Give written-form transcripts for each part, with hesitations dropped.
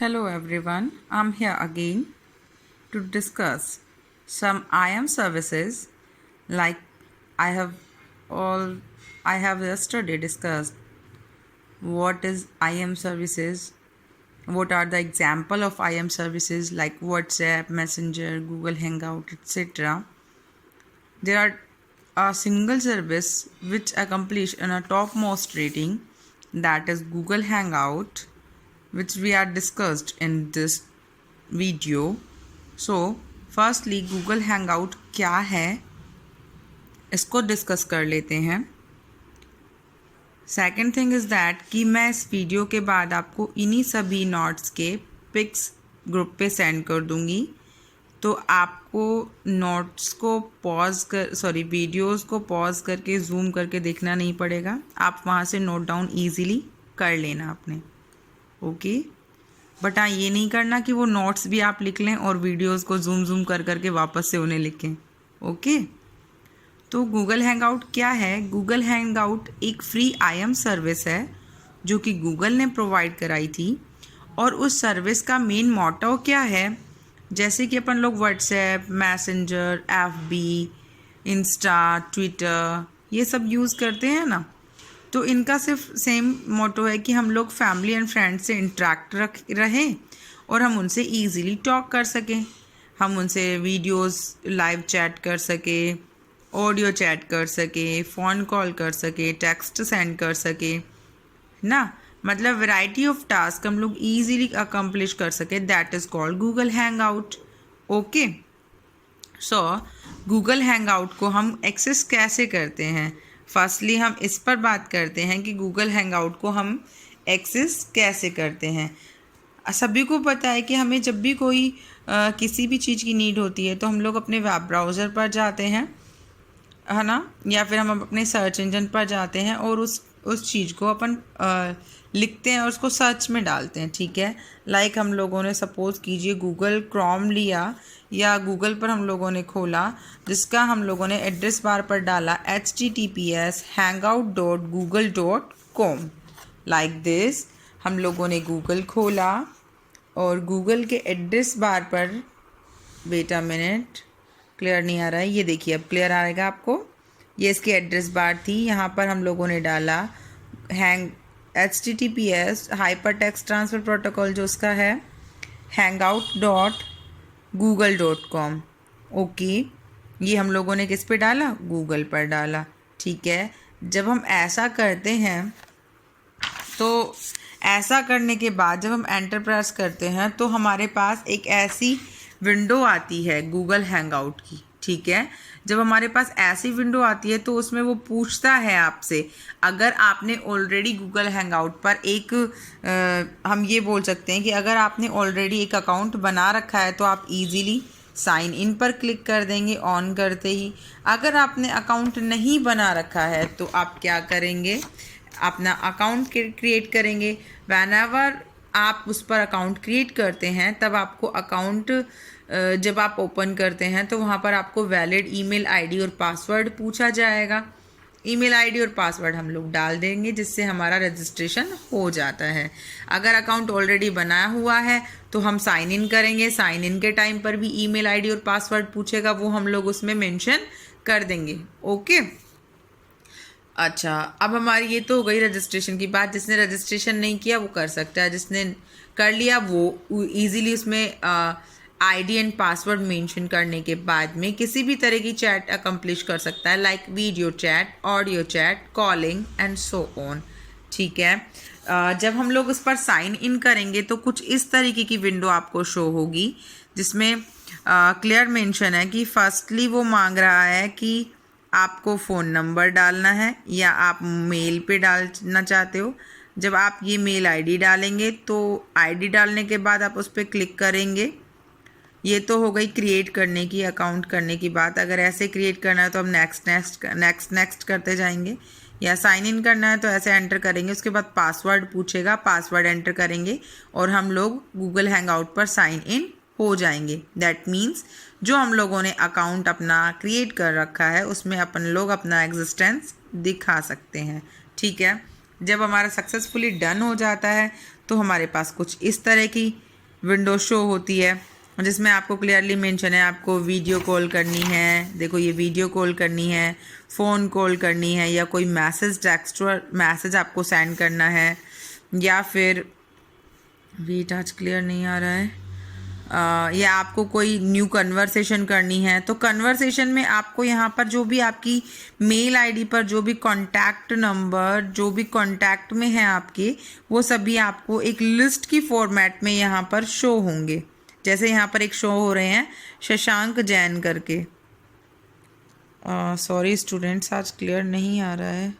Hello everyone, I'm here again to discuss some IAM services like I have all I have yesterday discussed what is IAM services, what are the example of IAM services like WhatsApp, Messenger, Google Hangout, etc. There are a single service which accomplished in a topmost rating, that is Google Hangout, which we are discussed in this video. So firstly Google Hangout क्या है इसको discuss कर लेते हैं. Second thing is that कि मैं इस video के बाद आपको इन्हीं सभी नोट्स के पिक्स ग्रुप पे सेंड कर दूंगी, तो आपको नोट्स को वीडियोस को पॉज करके जूम करके देखना नहीं पड़ेगा. आप वहाँ से नोट डाउन ईजीली कर लेना आपने. ओके बट हाँ, ये नहीं करना कि वो नोट्स भी आप लिख लें और वीडियोस को जूम कर करके वापस से उन्हें लिखें. ओके तो गूगल हैंगआउट क्या है? गूगल हैंगआउट एक फ्री IAM सर्विस है जो कि गूगल ने प्रोवाइड कराई थी. और उस सर्विस का मेन मोटो क्या है? जैसे कि अपन लोग WhatsApp, messenger, FB, Insta, Twitter ये सब यूज़ करते हैं ना, तो इनका सिर्फ सेम मोटो है कि हम लोग फैमिली एंड फ्रेंड्स से इंटरेक्ट रहें और हम उनसे इजीली टॉक कर सकें. हम उनसे वीडियोस लाइव चैट कर सकें, ऑडियो चैट कर सकें, फ़ोन कॉल कर सकें, टेक्स्ट सेंड कर सकें ना. मतलब वैरायटी ऑफ टास्क हम लोग इजीली अकम्प्लिश कर सकें. That is called Google hangout. Okay so Google hangout को हम एक्सेस कैसे करते हैं? फर्स्टली हम इस पर बात करते हैं कि गूगल हैंगआउट को हम एक्सेस कैसे करते हैं. सभी को पता है कि हमें जब भी कोई किसी भी चीज़ की नीड होती है तो हम लोग अपने वेब ब्राउज़र पर जाते हैं, है ना, या फिर हम अपने सर्च इंजन पर जाते हैं और उस चीज़ को अपन लिखते हैं और उसको सर्च में डालते हैं. ठीक है, लाइक हम लोगों ने सपोज़ कीजिए गूगल क्रोम लिया या गूगल पर हम लोगों ने खोला, जिसका हम लोगों ने एड्रेस बार पर डाला https://hangout.google.com. लाइक दिस हम लोगों ने गूगल खोला और गूगल के एड्रेस बार पर, वेट अ मिनट, क्लियर नहीं आ रहा है, ये देखिए अब क्लियर आएगा आपको. ये इसकी एड्रेस बार थी. यहाँ पर हम लोगों ने डाला https hyper text transfer protocol जो उसका है hangout.google.com. ओके ये हम लोगों ने किस पे डाला? गूगल पर डाला. ठीक है, जब हम ऐसा करते हैं तो ऐसा करने के बाद जब हम एंटर प्रेस करते हैं तो हमारे पास एक ऐसी विंडो आती है गूगल हैंगआउट की. ठीक है, जब हमारे पास ऐसी विंडो आती है तो उसमें वो पूछता है आपसे, अगर आपने ऑलरेडी गूगल हैंगआउट पर एक हम ये बोल सकते हैं कि अगर आपने ऑलरेडी एक अकाउंट बना रखा है तो आप इजीली साइन इन पर क्लिक कर देंगे ऑन करते ही. अगर आपने अकाउंट नहीं बना रखा है तो आप क्या करेंगे? अपना अकाउंट क्रिएट करेंगे. व्हेनेवर आप उस पर अकाउंट क्रिएट करते हैं तब आपको अकाउंट जब आप ओपन करते हैं तो वहाँ पर आपको वैलिड ईमेल आईडी और पासवर्ड पूछा जाएगा. ईमेल आईडी और पासवर्ड हम लोग डाल देंगे जिससे हमारा रजिस्ट्रेशन हो जाता है. अगर अकाउंट ऑलरेडी बनाया हुआ है तो हम साइन इन करेंगे. साइन इन के टाइम पर भी ईमेल आईडी और पासवर्ड पूछेगा, वो हम लोग उसमें मेंशन कर देंगे. ओके अच्छा, अब हमारी ये तो हो गई रजिस्ट्रेशन की बात. जिसने रजिस्ट्रेशन नहीं किया वो कर सकता है, जिसने कर लिया वो इजीली उसमें आईडी एंड पासवर्ड मेंशन करने के बाद में किसी भी तरह की चैट अकम्प्लिश कर सकता है, like video chat, audio chat, calling and so on. ठीक है, जब हम लोग उस पर साइन इन करेंगे तो कुछ इस तरीके की विंडो आपको शो होगी जिसमें क्लियर मेंशन है कि फर्स्टली वो मांग रहा है कि आपको फ़ोन नंबर डालना है या आप मेल पे डालना चाहते हो. जब आप ये मेल आईडी डालेंगे तो आईडी डालने के बाद आप उस पर क्लिक करेंगे. ये तो हो गई क्रिएट करने की, अकाउंट करने की बात. अगर ऐसे क्रिएट करना है तो हम नेक्स्ट करते जाएंगे, या साइन इन करना है तो ऐसे एंटर करेंगे. उसके बाद पासवर्ड पूछेगा, पासवर्ड एंटर करेंगे और हम लोग गूगल हैंगआउट पर साइन इन हो जाएंगे. दैट मीन्स जो हम लोगों ने अकाउंट अपना क्रिएट कर रखा है उसमें अपन लोग अपना एग्जिस्टेंस दिखा सकते हैं. ठीक है, जब हमारा सक्सेसफुली डन हो जाता है तो हमारे पास कुछ इस तरह की विंडो शो होती है जिसमें आपको क्लियरली मेंशन है आपको वीडियो कॉल करनी है। देखो ये वीडियो कॉल करनी है, फ़ोन कॉल करनी है, या कोई टेक्स्ट मैसेज आपको सेंड करना है, या फिर वेट आज क्लियर नहीं आ रहा है, या आपको कोई न्यू कन्वर्सेशन करनी है। तो कन्वर्सेशन में आपको यहाँ पर जो भी आपकी मेल आईडी पर जो भी कॉन्टैक्ट नंबर जो भी कॉन्टैक्ट में है आपके, वो सभी आपको एक लिस्ट की फॉर्मेट में यहाँ पर शो होंगे। जैसे यहाँ पर एक शो हो रहे हैं शशांक जैन करके। सॉरी स्टूडेंट्स आज क्लियर नहीं आ रहा है।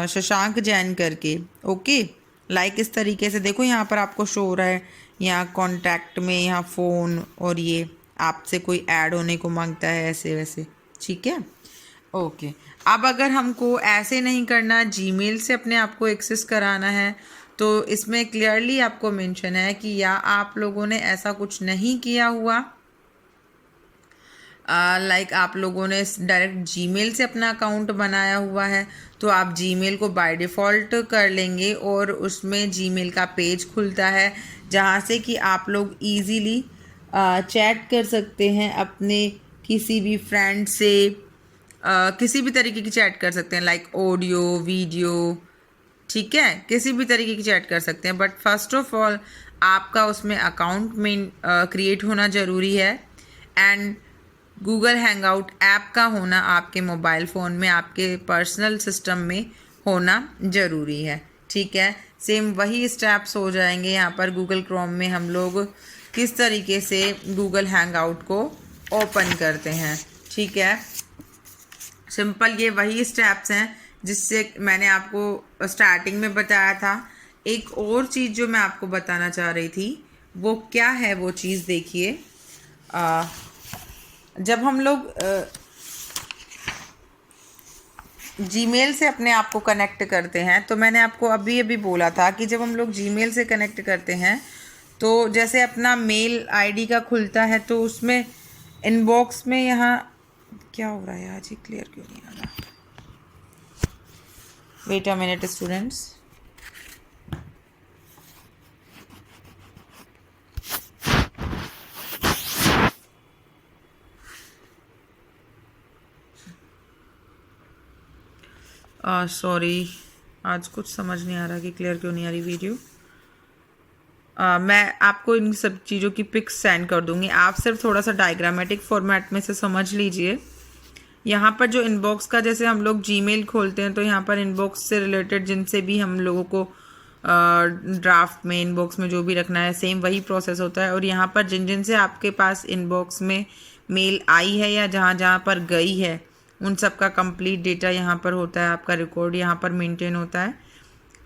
शशांक जैन करके, ओके। लाइक इस तरीके से देखो यहाँ पर आपको शो हो रहा है, यहाँ कॉन्टैक्ट में यहाँ फ़ोन, और ये आपसे कोई ऐड होने को मांगता है, ऐसे वैसे, ठीक है, ओके। अब अगर हमको ऐसे नहीं करना, जीमेल से अपने आप को एक्सेस कराना है, तो इसमें क्लियरली आपको मेंशन है कि या आप लोगों ने ऐसा कुछ नहीं किया हुआ, लाइक आप लोगों ने डायरेक्ट जीमेल से अपना अकाउंट बनाया हुआ है, तो आप जीमेल को बाय डिफ़ॉल्ट कर लेंगे और उसमें जीमेल का पेज खुलता है जहाँ से कि आप लोग इजीली चैट कर सकते हैं अपने किसी भी फ्रेंड से, किसी भी तरीके की चैट कर सकते हैं, लाइक ऑडियो वीडियो, ठीक है, किसी भी तरीके की चैट कर सकते हैं। बट फर्स्ट ऑफ ऑल आपका उसमें अकाउंट में क्रिएट होना ज़रूरी है, एंड गूगल हैंगआउट ऐप का होना आपके मोबाइल फ़ोन में, आपके पर्सनल सिस्टम में होना ज़रूरी है, ठीक है। सेम वही स्टेप्स हो जाएंगे यहाँ पर गूगल क्रोम में हम लोग किस तरीके से गूगल हैंगआउट को ओपन करते हैं, ठीक है। सिंपल ये वही स्टेप्स हैं जिससे मैंने आपको स्टार्टिंग में बताया था। एक और चीज़ जो मैं आपको बताना चाह रही थी वो क्या है, वो चीज़ देखिए, जब हम लोग जीमेल से अपने आप को कनेक्ट करते हैं, तो मैंने आपको अभी अभी बोला था कि जब हम लोग जीमेल से कनेक्ट करते हैं तो जैसे अपना मेल आईडी का खुलता है, तो उसमें इनबॉक्स में यहाँ क्या हो रहा है, आज ही क्लियर क्यों नहीं आ रहा, wait a minute students. Sorry आज कुछ समझ नहीं आ रहा कि क्लियर क्यों नहीं आ रही वीडियो। मैं आपको इन सब चीज़ों की पिक्स सेंड कर दूंगी, आप सिर्फ थोड़ा सा डायग्रामेटिक फॉर्मेट में से समझ लीजिए। यहाँ पर जो इनबॉक्स का, जैसे हम लोग जीमेल खोलते हैं तो यहाँ पर इनबॉक्स से रिलेटेड जिनसे भी हम लोगों को ड्राफ्ट में इनबॉक्स में जो भी रखना है, सेम वही प्रोसेस होता है। और यहाँ पर जिन जिन से आपके पास इनबॉक्स में मेल आई है या जहाँ जहाँ पर गई है, उन सब का कंप्लीट डेटा यहाँ पर होता है, आपका रिकॉर्ड यहाँ पर मेंटेन होता है।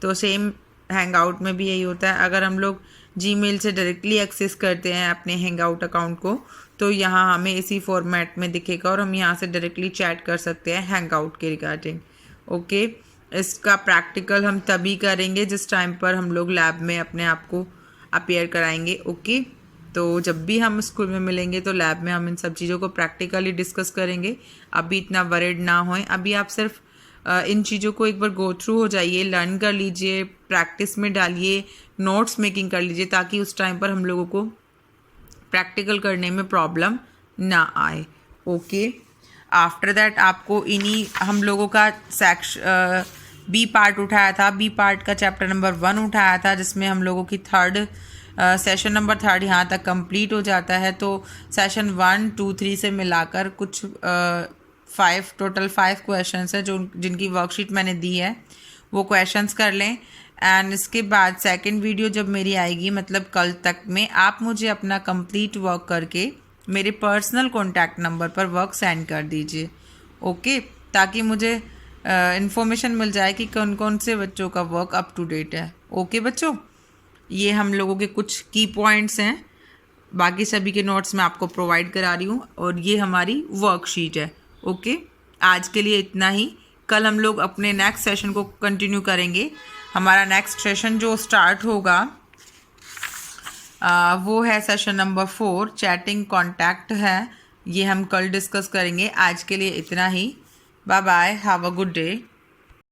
तो सेम हैंगआउट में भी यही होता है। अगर हम लोग जीमेल से डायरेक्टली एक्सेस करते हैं अपने हैंगआउट अकाउंट को, तो यहाँ हमें इसी फॉर्मेट में दिखेगा और हम यहाँ से डायरेक्टली चैट कर सकते हैं हैंगआउट के रिगार्डिंग, ओके। इसका प्रैक्टिकल हम तभी करेंगे जिस टाइम पर हम लोग लैब में अपने आप को अपीयर कराएंगे, ओके। तो जब भी हम स्कूल में मिलेंगे तो लैब में हम इन सब चीज़ों को प्रैक्टिकली डिस्कस करेंगे। अभी इतना वरीड ना होएं, अभी आप सिर्फ इन चीज़ों को एक बार गो थ्रू हो जाइए, लर्न कर लीजिए, प्रैक्टिस में डालिए, नोट्स मेकिंग कर लीजिए, ताकि उस टाइम पर हम लोगों को प्रैक्टिकल करने में प्रॉब्लम ना आए, ओके। आफ्टर दैट आपको इन्हीं हम लोगों का बी पार्ट उठाया था, बी पार्ट का चैप्टर नंबर 1 उठाया था, जिसमें हम लोगों की सेशन नंबर 3 यहाँ तक कंप्लीट हो जाता है। तो सेशन 1, 2, 3 से मिलाकर कुछ टोटल 5 क्वेश्चंस है जो जिनकी वर्कशीट मैंने दी है, वो क्वेश्चंस कर लें। एंड इसके बाद सेकंड वीडियो जब मेरी आएगी, मतलब कल तक में, आप मुझे अपना कंप्लीट वर्क करके मेरे पर्सनल कॉन्टैक्ट नंबर पर वर्क सेंड कर दीजिए, ओके, ताकि मुझे इन्फॉर्मेशन मिल जाए कि कौन कौन से बच्चों का वर्क अप टू डेट है, ओके बच्चों। ये हम लोगों के कुछ की पॉइंट्स हैं, बाकी सभी के नोट्स मैं आपको प्रोवाइड करा रही हूँ, और ये हमारी वर्कशीट है, ओके। आज के लिए इतना ही, कल हम लोग अपने नेक्स्ट सेशन को कंटिन्यू करेंगे। हमारा नेक्स्ट सेशन जो स्टार्ट होगा वो है सेशन नंबर 4, चैटिंग कॉन्टैक्ट है, ये हम कल डिस्कस करेंगे। आज के लिए इतना ही, bye bye, have a good day.